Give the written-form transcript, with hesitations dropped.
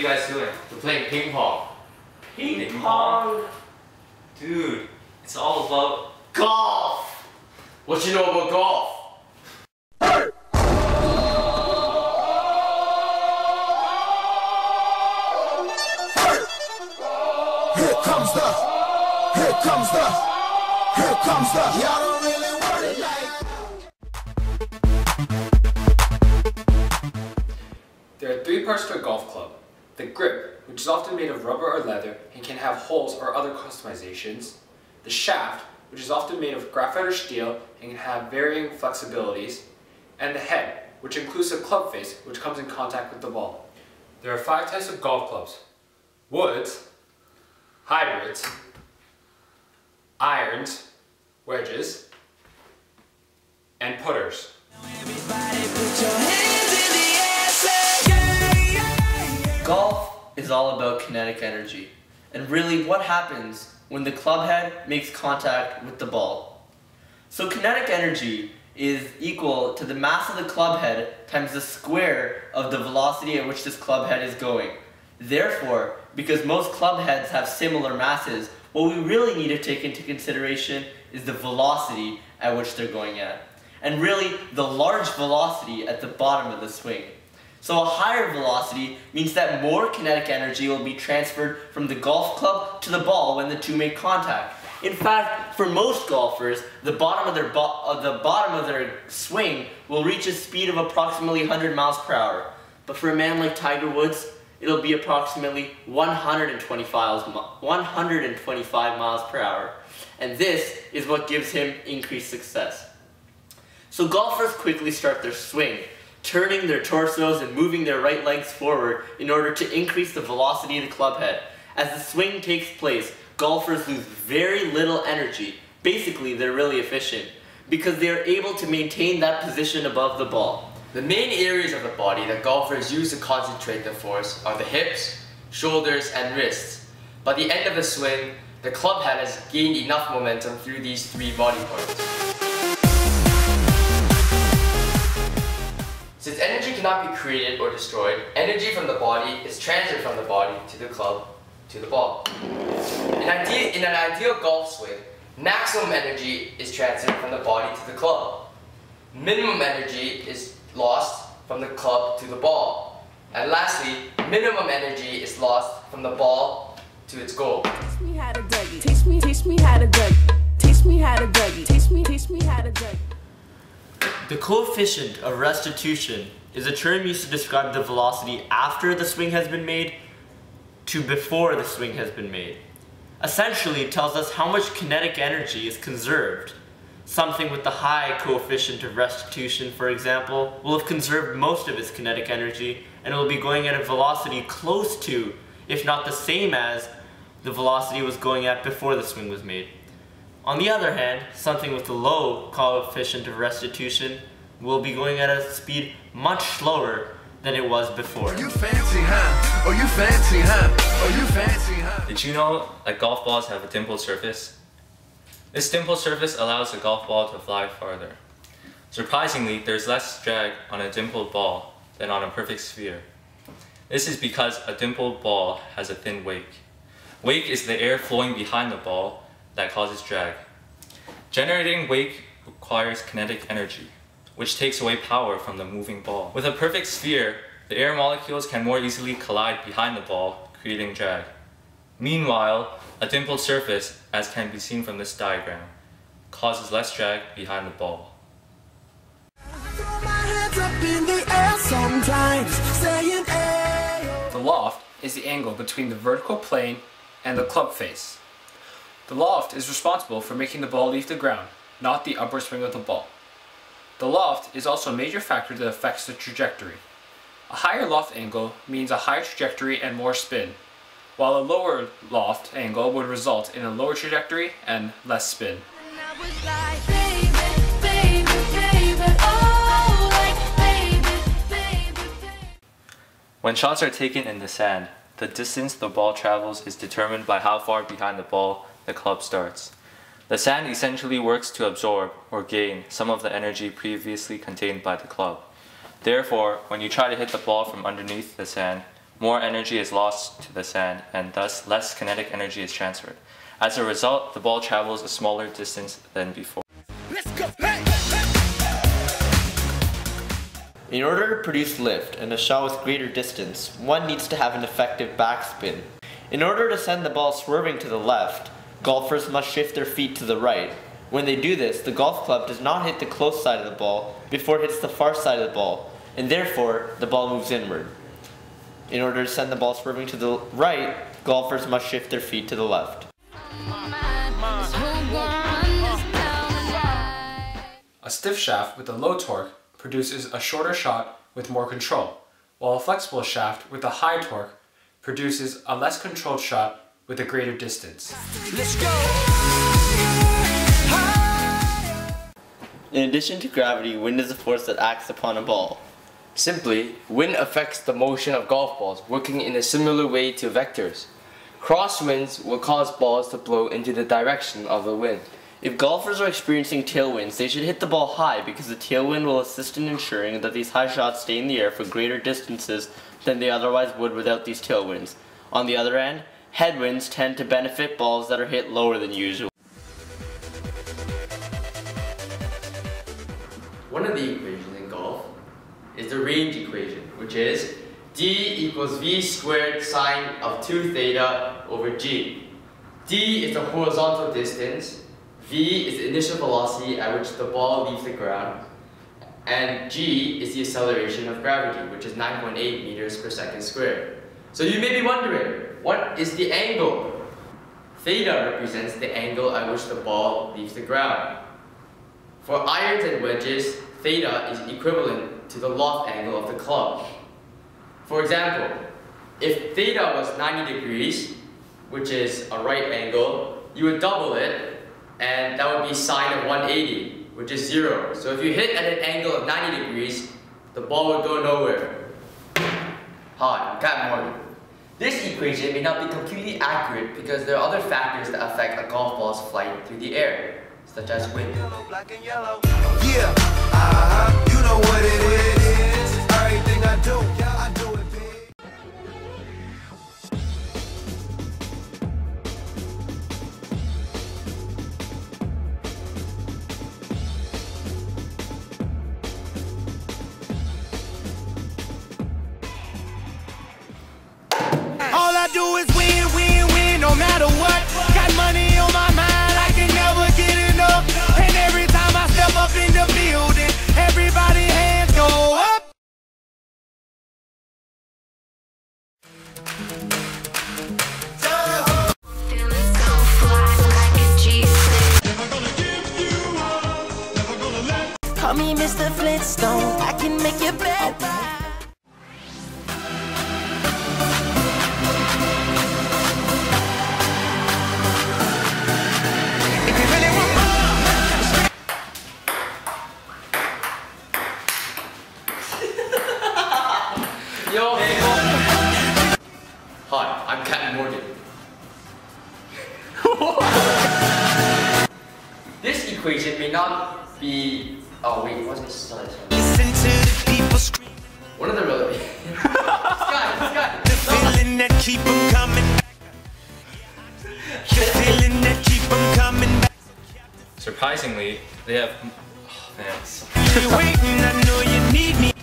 guys doing? We're playing ping pong. Ping pong? Dude, it's all about golf! What you know about golf? Here comes the, y'all don't really want it like. There are three parts to a golf club. The grip, which is often made of rubber or leather and can have holes or other customizations. The shaft, which is often made of graphite or steel and can have varying flexibilities. And the head, which includes the club face, which comes in contact with the ball. There are 5 types of golf clubs: woods, hybrids, irons, wedges, and putters. Golf is all about kinetic energy, and really what happens when the club head makes contact with the ball. So kinetic energy is equal to the mass of the club head times the square of the velocity at which this club head is going. Therefore, because most club heads have similar masses, what we really need to take into consideration is the velocity at which they're going at. And really, the large velocity at the bottom of the swing. So a higher velocity means that more kinetic energy will be transferred from the golf club to the ball when the two make contact. In fact, for most golfers, the bottom of their swing will reach a speed of approximately 100 miles per hour. But for a man like Tiger Woods, it'll be approximately 125 miles per hour. And this is what gives him increased success. So golfers quickly start their swing, turning their torsos and moving their right legs forward in order to increase the velocity of the club head. As the swing takes place, golfers lose very little energy. Basically, they're really efficient because they are able to maintain that position above the ball. The main areas of the body that golfers use to concentrate their force are the hips, shoulders, and wrists. By the end of the swing, the club head has gained enough momentum through these 3 body parts. Since energy cannot be created or destroyed, energy from the body is transferred from the body to the club to the ball. In an ideal golf swing, maximum energy is transferred from the body to the club. Minimum energy is lost from the club to the ball. And lastly, minimum energy is lost from the ball to its goal. Teach me how to Dougie. Teach me how to Dougie. Teach me how to Dougie. Teach me how to Dougie. The coefficient of restitution is a term used to describe the velocity after the swing has been made to before the swing has been made. Essentially, it tells us how much kinetic energy is conserved. Something with the high coefficient of restitution, for example, will have conserved most of its kinetic energy and it will be going at a velocity close to, if not the same as, the velocity it was going at before the swing was made. On the other hand, something with a low coefficient of restitution will be going at a speed much slower than it was before. You fancy, huh? Oh, you fancy, huh? Oh, you fancy, huh? Did you know that golf balls have a dimpled surface? This dimpled surface allows the golf ball to fly farther. Surprisingly, there's less drag on a dimpled ball than on a perfect sphere. This is because a dimpled ball has a thin wake. Wake is the air flowing behind the ball that causes drag. Generating wake requires kinetic energy, which takes away power from the moving ball. With a perfect sphere, the air molecules can more easily collide behind the ball, creating drag. Meanwhile, a dimpled surface, as can be seen from this diagram, causes less drag behind the ball. The loft is the angle between the vertical plane and the club face. The loft is responsible for making the ball leave the ground, not the upper swing of the ball. The loft is also a major factor that affects the trajectory. A higher loft angle means a higher trajectory and more spin, while a lower loft angle would result in a lower trajectory and less spin. When shots are taken in the sand, the distance the ball travels is determined by how far behind the ball the club starts. The sand essentially works to absorb or gain some of the energy previously contained by the club. Therefore, when you try to hit the ball from underneath the sand, more energy is lost to the sand, and thus less kinetic energy is transferred. As a result, the ball travels a smaller distance than before. In order to produce lift and a shot with greater distance, one needs to have an effective backspin. In order to send the ball swerving to the left, golfers must shift their feet to the right. When they do this, the golf club does not hit the close side of the ball before it hits the far side of the ball, and therefore the ball moves inward. In order to send the ball swerving to the right, golfers must shift their feet to the left. A stiff shaft with a low torque produces a shorter shot with more control, while a flexible shaft with a high torque produces a less controlled shot with a greater distance. In addition to gravity, wind is a force that acts upon a ball. Simply, wind affects the motion of golf balls, working in a similar way to vectors. Crosswinds will cause balls to blow into the direction of the wind. If golfers are experiencing tailwinds, they should hit the ball high because the tailwind will assist in ensuring that these high shots stay in the air for greater distances than they otherwise would without these tailwinds. On the other hand, headwinds tend to benefit balls that are hit lower than usual. One of the equations in golf is the range equation, which is d equals v squared sine of 2 theta over g. D is the horizontal distance, v is the initial velocity at which the ball leaves the ground, and g is the acceleration of gravity, which is 9.8 meters per second squared. So you may be wondering, what is the angle? Theta represents the angle at which the ball leaves the ground. For irons and wedges, theta is equivalent to the loft angle of the club. For example, if theta was 90 degrees, which is a right angle, you would double it, and that would be sine of 180, which is 0. So if you hit at an angle of 90 degrees, the ball would go nowhere. Hi, I'm Captain Morgan. This equation may not be completely accurate because there are other factors that affect a golf ball's flight through the air, such as wind. Yeah, you know what it is. Everything I do it big. All I do is win, win, win, no matter what. Got money on my mind, I can never get enough. And every time I step up in the building, everybody hands go up. Feeling so fly like a G-string. Call me Mr. Flintstone, I can make you better. Yo! Hi, I'm Captain Morgan. This equation may not be... Oh wait, what's this? Sorry. Listen to the people scream. One of the relevant... This guy! The feeling that keep 'em coming back. The feeling that keep 'em coming back. Surprisingly, they have... Oh, man. You're waiting, I know you need me.